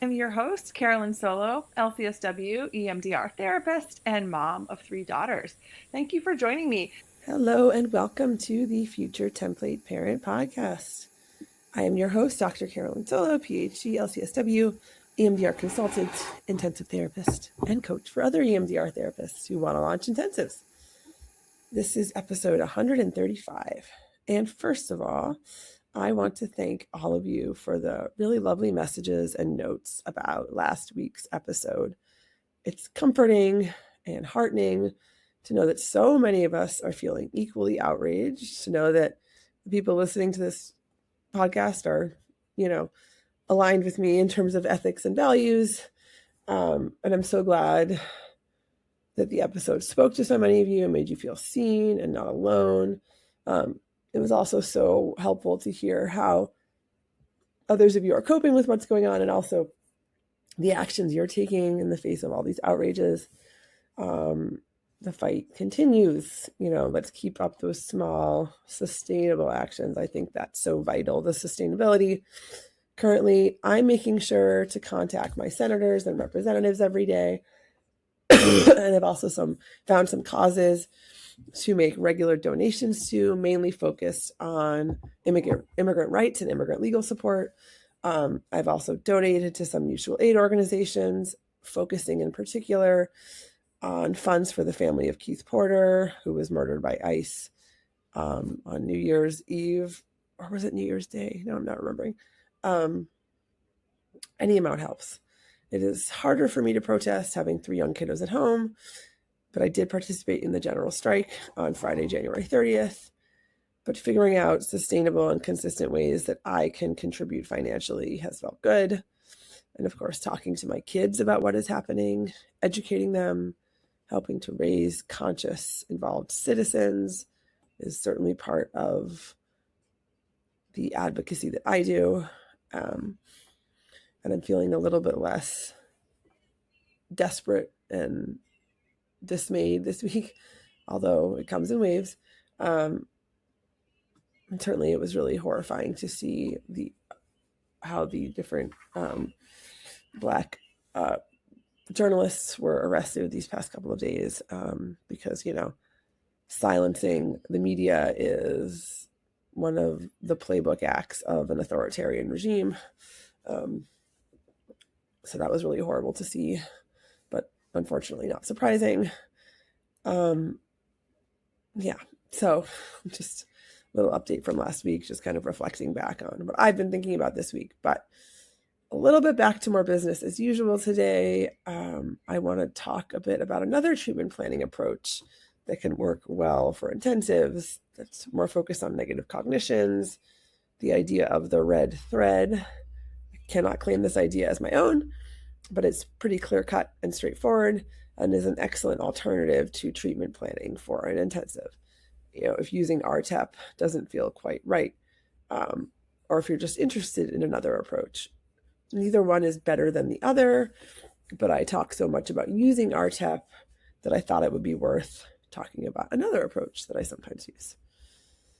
I'm your host, Carolyn Solo, LCSW, EMDR therapist, and mom of 3 daughters. Thank you for joining me. Hello and welcome to the Future Template Parent Podcast. I am your host, Dr. Carolyn Solo, PhD, LCSW, EMDR consultant, intensive therapist, and coach for other EMDR therapists who want to launch intensives. This is episode 135. And first of all, I want to thank all of you for the really lovely messages and notes about last week's episode. It's comforting and heartening to know that so many of us are feeling equally outraged, to know that the people listening to this podcast are, aligned with me in terms of ethics and values. And I'm so glad that the episode spoke to so many of you and made you feel seen and not alone. It was also so helpful to hear how others of you are coping with what's going on and also the actions you're taking in the face of all these outrages. The fight continues. Let's keep up those small, sustainable actions. I think that's so vital, the sustainability. Currently, I'm making sure to contact my senators and representatives every day. And I've also found some causes to make regular donations to, mainly focused on immigrant rights and immigrant legal support. I've also donated to some mutual aid organizations, focusing in particular on funds for the family of Keith Porter, who was murdered by ICE on New Year's Eve, or was it New Year's Day? No, I'm not remembering. Any amount helps. It is harder for me to protest having 3 young kiddos at home, but I did participate in the general strike on Friday, January 30th. But figuring out sustainable and consistent ways that I can contribute financially has felt good. And of course, talking to my kids about what is happening, educating them, helping to raise conscious, involved citizens is certainly part of the advocacy that I do. And I'm feeling a little bit less desperate and dismayed this week, although it comes in waves. And certainly it was really horrifying to see how the different Black journalists were arrested these past couple of days, because, silencing the media is one of the playbook acts of an authoritarian regime. So that was really horrible to see, but unfortunately not surprising. So just a little update from last week, just kind of reflecting back on what I've been thinking about this week. But a little bit back to more business as usual today. I want to talk a bit about another treatment planning approach that can work well for intensives, that's more focused on negative cognitions, the idea of the red thread. I cannot claim this idea as my own, but it's pretty clear-cut and straightforward and is an excellent alternative to treatment planning for an intensive. If using RTEP doesn't feel quite right, or if you're just interested in another approach. Neither one is better than the other, but I talk so much about using RTEP that I thought it would be worth talking about another approach that I sometimes use.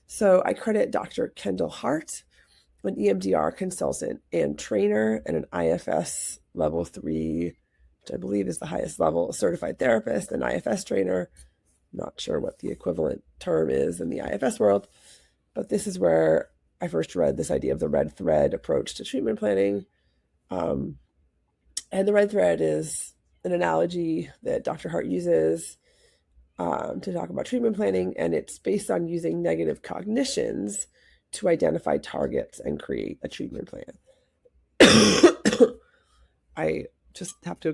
So I credit Dr. Kendall Hart, an EMDR consultant and trainer, and an IFS level 3, which I believe is the highest level, certified therapist and IFS trainer. Not sure what the equivalent term is in the IFS world, but this is where I first read this idea of the red thread approach to treatment planning. And the red thread is an analogy that Dr. Hart uses to talk about treatment planning, and it's based on using negative cognitions to identify targets and create a treatment plan. I just have to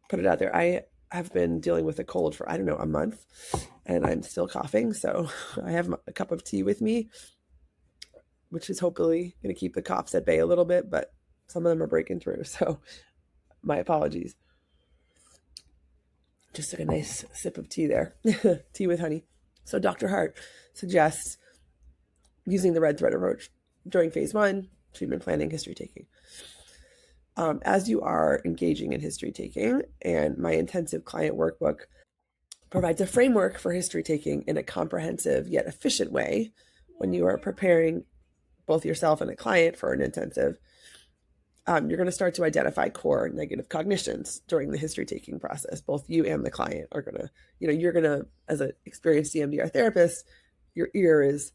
put it out there. I have been dealing with a cold for, a month, and I'm still coughing. So I have a cup of tea with me, which is hopefully going to keep the coughs at bay a little bit, but some of them are breaking through. So my apologies. Just took a nice sip of tea there. Tea with honey. So Dr. Hart suggests using the red thread approach during phase 1, treatment planning, history taking. As you are engaging in history taking, and my intensive client workbook provides a framework for history taking in a comprehensive yet efficient way when you are preparing both yourself and a client for an intensive, you're going to start to identify core negative cognitions during the history taking process. Both you and the client are going to, you're going to, as an experienced EMDR therapist, your ear is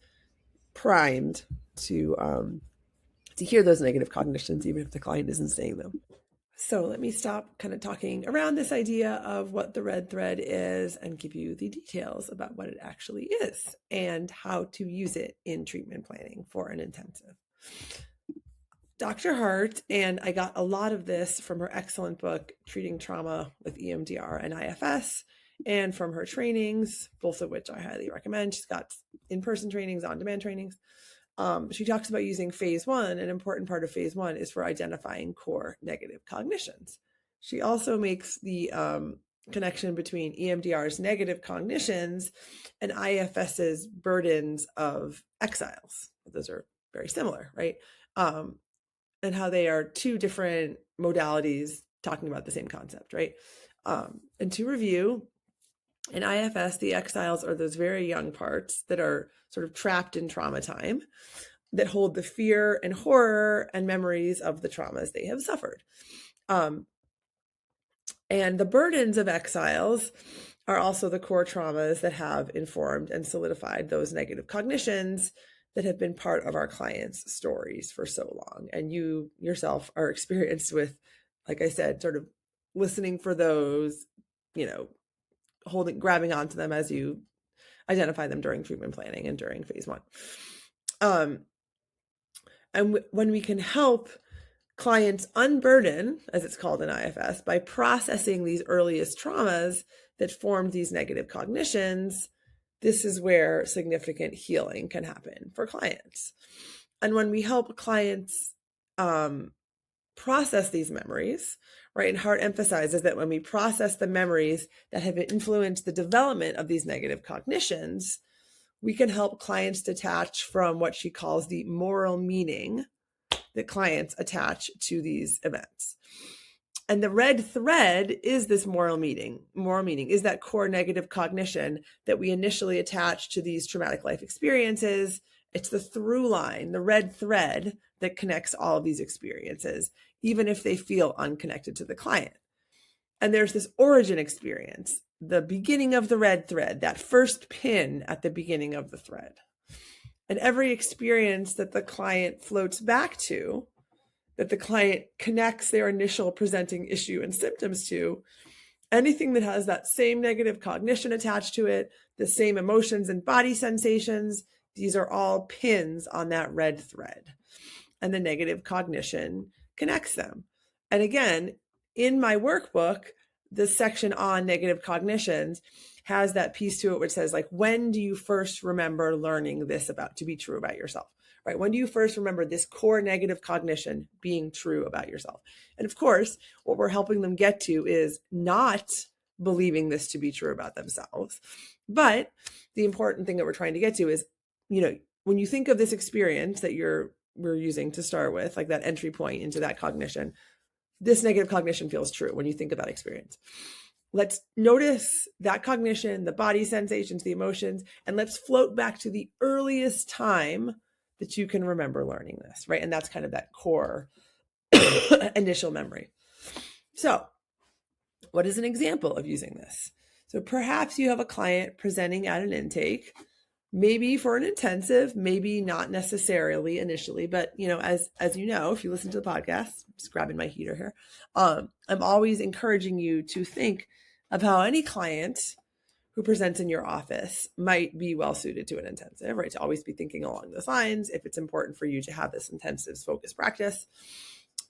primed to hear those negative cognitions, even if the client isn't saying them. So let me stop kind of talking around this idea of what the red thread is and give you the details about what it actually is and how to use it in treatment planning for an intensive. Dr. Hart, and I got a lot of this from her excellent book, Treating Trauma with EMDR and IFS, and from her trainings, both of which I highly recommend. She's got in-person trainings, on-demand trainings. She talks about using phase one. An important part of phase one is for identifying core negative cognitions. She also makes the connection between EMDR's negative cognitions and IFS's burdens of exiles. Those are very similar, right? And how they are two different modalities talking about the same concept, right? And to review, in IFS, the exiles are those very young parts that are sort of trapped in trauma time, that hold the fear and horror and memories of the traumas they have suffered. And the burdens of exiles are also the core traumas that have informed and solidified those negative cognitions that have been part of our clients' stories for so long. And you yourself are experienced with, like I said, sort of listening for those, grabbing onto them as you identify them during treatment planning and during phase one. And when we can help clients unburden, as it's called in IFS, by processing these earliest traumas that formed these negative cognitions, this is where significant healing can happen for clients. And when we help clients process these memories, right? And Hart emphasizes that when we process the memories that have influenced the development of these negative cognitions, we can help clients detach from what she calls the moral meaning that clients attach to these events. And the red thread is this moral meaning. Moral meaning is that core negative cognition that we initially attach to these traumatic life experiences. It's the through line, the red thread that connects all of these experiences, even if they feel unconnected to the client. And there's this origin experience, the beginning of the red thread, that first pin at the beginning of the thread. And every experience that the client floats back to, that the client connects their initial presenting issue and symptoms to, anything that has that same negative cognition attached to it, the same emotions and body sensations, these are all pins on that red thread. And the negative cognition connects them. And again, in my workbook, the section on negative cognitions has that piece to it which says, like, when do you first remember learning this to be true about yourself, right? When do you first remember this core negative cognition being true about yourself? And of course, what we're helping them get to is not believing this to be true about themselves. But the important thing that we're trying to get to is, when you think of this experience that we're using to start with, like that entry point into that cognition, this negative cognition feels true when you think of that experience. Let's notice that cognition, the body sensations, the emotions, and let's float back to the earliest time that you can remember learning this, right? And that's kind of that core initial memory. So, what is an example of using this? So perhaps you have a client presenting at an intake, maybe for an intensive, maybe not necessarily initially, but as you know, if you listen to the podcast, just grabbing my heater here, I'm always encouraging you to think of how any client who presents in your office might be well suited to an intensive, right? To always be thinking along those lines if it's important for you to have this intensive focused practice.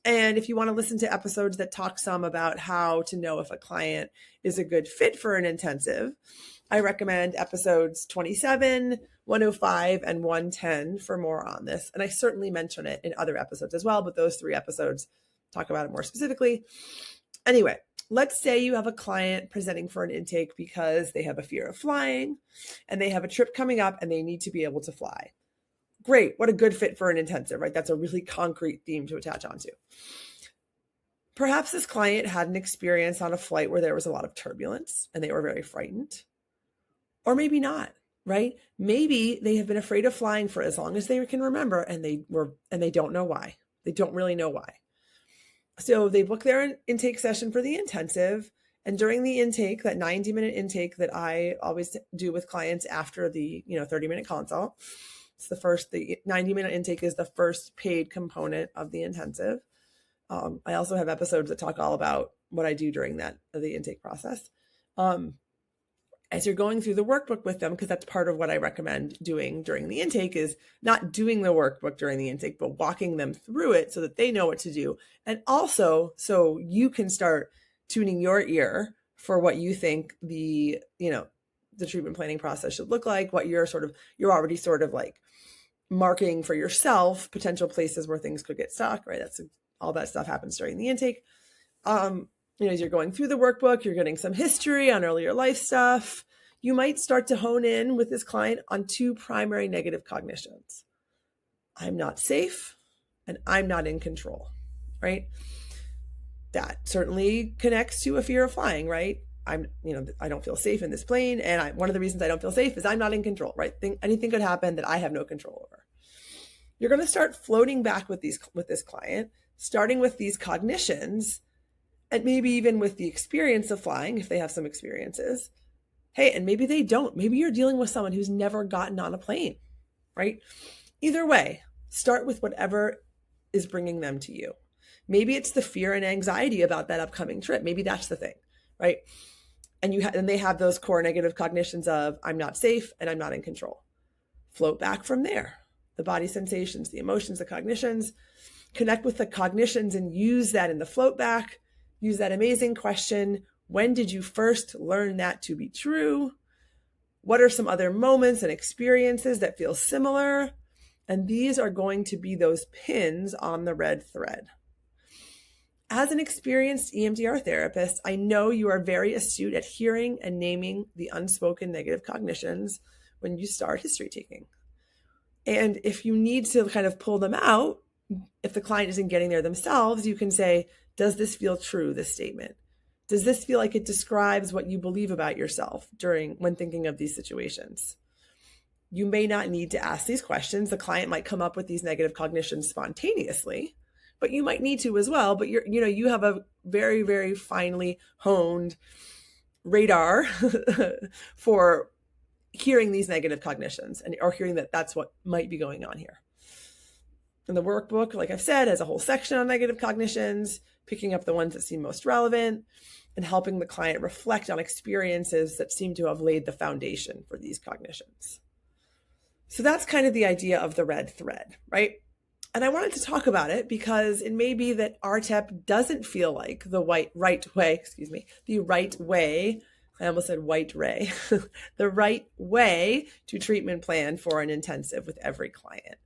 And if you want to listen to episodes that talk some about how to know if a client is a good fit for an intensive, I recommend episodes 27, 105, and 110 for more on this. And I certainly mention it in other episodes as well, but those 3 episodes talk about it more specifically. Anyway, let's say you have a client presenting for an intake because they have a fear of flying and they have a trip coming up and they need to be able to fly. Great. What a good fit for an intensive, right? That's a really concrete theme to attach onto. Perhaps this client had an experience on a flight where there was a lot of turbulence and they were very frightened. Or maybe not, right? Maybe they have been afraid of flying for as long as they can remember and they don't know why. They don't really know why. So they book their intake session for the intensive. And during the intake, that 90-minute intake that I always do with clients after the 30-minute consult, it's the 90-minute intake is the first paid component of the intensive. I also have episodes that talk all about what I do during the intake process. As you're going through the workbook with them, because that's part of what I recommend doing during the intake, is not doing the workbook during the intake, but walking them through it so that they know what to do. And also so you can start tuning your ear for what you think the treatment planning process should look like, what you're already sort of like marking for yourself, potential places where things could get stuck, right? All that stuff happens during the intake. As you're going through the workbook, you're getting some history on earlier life stuff. You might start to hone in with this client on two primary negative cognitions. I'm not safe and I'm not in control, right? That certainly connects to a fear of flying, right? I don't feel safe in this plane. And one of the reasons I don't feel safe is I'm not in control, right? Anything could happen that I have no control over. You're going to start floating back with this client, starting with these cognitions, and maybe even with the experience of flying, if they have some experiences. Hey, and maybe they don't. Maybe you're dealing with someone who's never gotten on a plane, right? Either way, start with whatever is bringing them to you. Maybe it's the fear and anxiety about that upcoming trip. Maybe that's the thing, right? And they have those core negative cognitions of I'm not safe and I'm not in control. Float back from there. The body sensations, the emotions, the cognitions. Connect with the cognitions and use that in the float back. Use that amazing question. When did you first learn that to be true? What are some other moments and experiences that feel similar? And these are going to be those pins on the red thread. As an experienced EMDR therapist, I know you are very astute at hearing and naming the unspoken negative cognitions when you start history taking. And if you need to kind of pull them out, if the client isn't getting there themselves, you can say, does this feel true, this statement? Does this feel like it describes what you believe about yourself when thinking of these situations? You may not need to ask these questions. The client might come up with these negative cognitions spontaneously, but you might need to as well. But you have a very, very finely honed radar for hearing these negative cognitions or hearing that that's what might be going on here. And the workbook, like I've said, has a whole section on negative cognitions, picking up the ones that seem most relevant and helping the client reflect on experiences that seem to have laid the foundation for these cognitions. So that's kind of the idea of the red thread, right? And I wanted to talk about it because it may be that RTEP doesn't feel like the right way. I almost said white ray, the right way to treatment plan for an intensive with every client.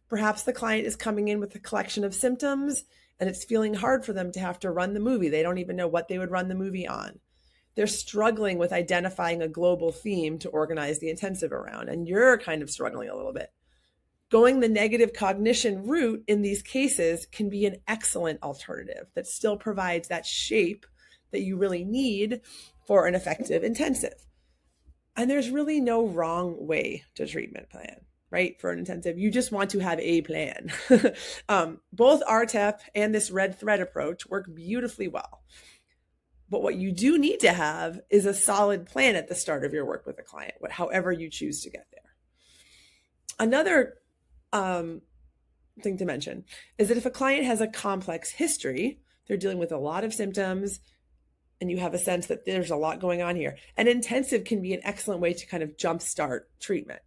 Perhaps the client is coming in with a collection of symptoms and it's feeling hard for them to have to run the movie. They don't even know what they would run the movie on. They're struggling with identifying a global theme to organize the intensive around, and you're kind of struggling a little bit. Going the negative cognition route in these cases can be an excellent alternative that still provides that shape that you really need for an effective intensive. And there's really no wrong way to treatment plan, right? For an intensive, you just want to have a plan. Both RTEP and this red thread approach work beautifully well. But what you do need to have is a solid plan at the start of your work with a client, however you choose to get there. Another thing to mention is that if a client has a complex history, they're dealing with a lot of symptoms, and you have a sense that there's a lot going on here, an intensive can be an excellent way to kind of jumpstart treatment.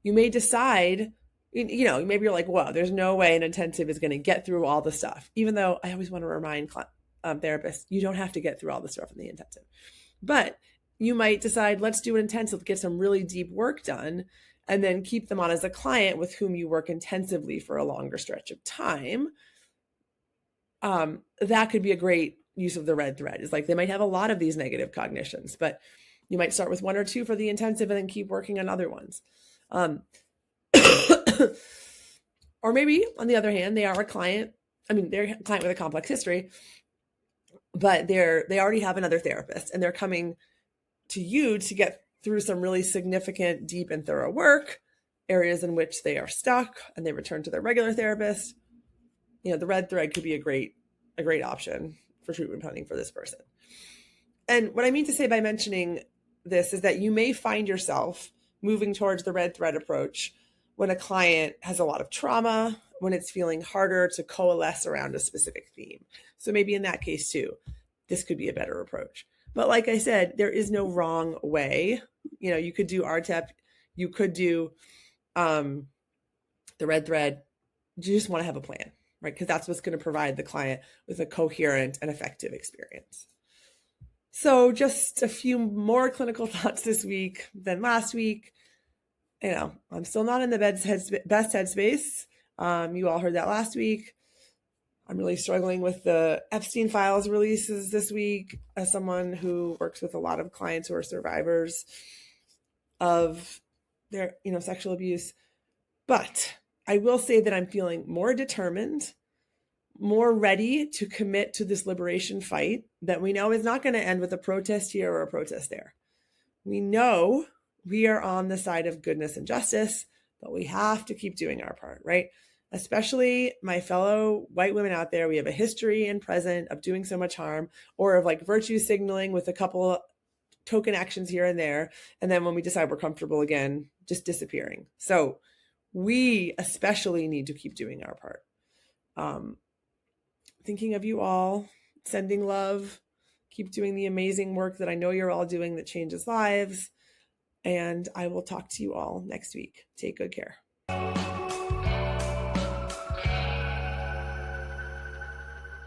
You may decide, maybe you're like, whoa, there's no way an intensive is going to get through all the stuff. Even though I always want to remind therapists, you don't have to get through all the stuff in the intensive. But you might decide, let's do an intensive, get some really deep work done, and then keep them on as a client with whom you work intensively for a longer stretch of time. That could be a great use of the red thread. Is like they might have a lot of these negative cognitions, but you might start with one or two for the intensive and then keep working on other ones. Or maybe on the other hand, they're a client with a complex history, but they already have another therapist and they're coming to you to get through some really significant, deep and thorough work, areas in which they are stuck, and they return to their regular therapist. The red thread could be a great a great option for treatment planning for this person. And what I mean to say by mentioning this is that you may find yourself moving towards the red thread approach when a client has a lot of trauma, when it's feeling harder to coalesce around a specific theme. So maybe in that case too, this could be a better approach. But like I said, there is no wrong way. You could do RTEP, you could do the red thread. You just want to have a plan, right? Because that's what's going to provide the client with a coherent and effective experience. So just a few more clinical thoughts this week than last week. I'm still not in the best headspace. You all heard that last week. I'm really struggling with the Epstein files releases this week as someone who works with a lot of clients who are survivors of their, sexual abuse. But I will say that I'm feeling more determined, more ready to commit to this liberation fight that we know is not going to end with a protest here or a protest there. We know we are on the side of goodness and justice, but we have to keep doing our part, right? Especially my fellow white women out there, we have a history and present of doing so much harm, or of like virtue signaling with a couple token actions here and there. And then when we decide we're comfortable again, just disappearing. So we especially need to keep doing our part. Thinking of you all, sending love, keep doing the amazing work that I know you're all doing that changes lives. And I will talk to you all next week. Take good care.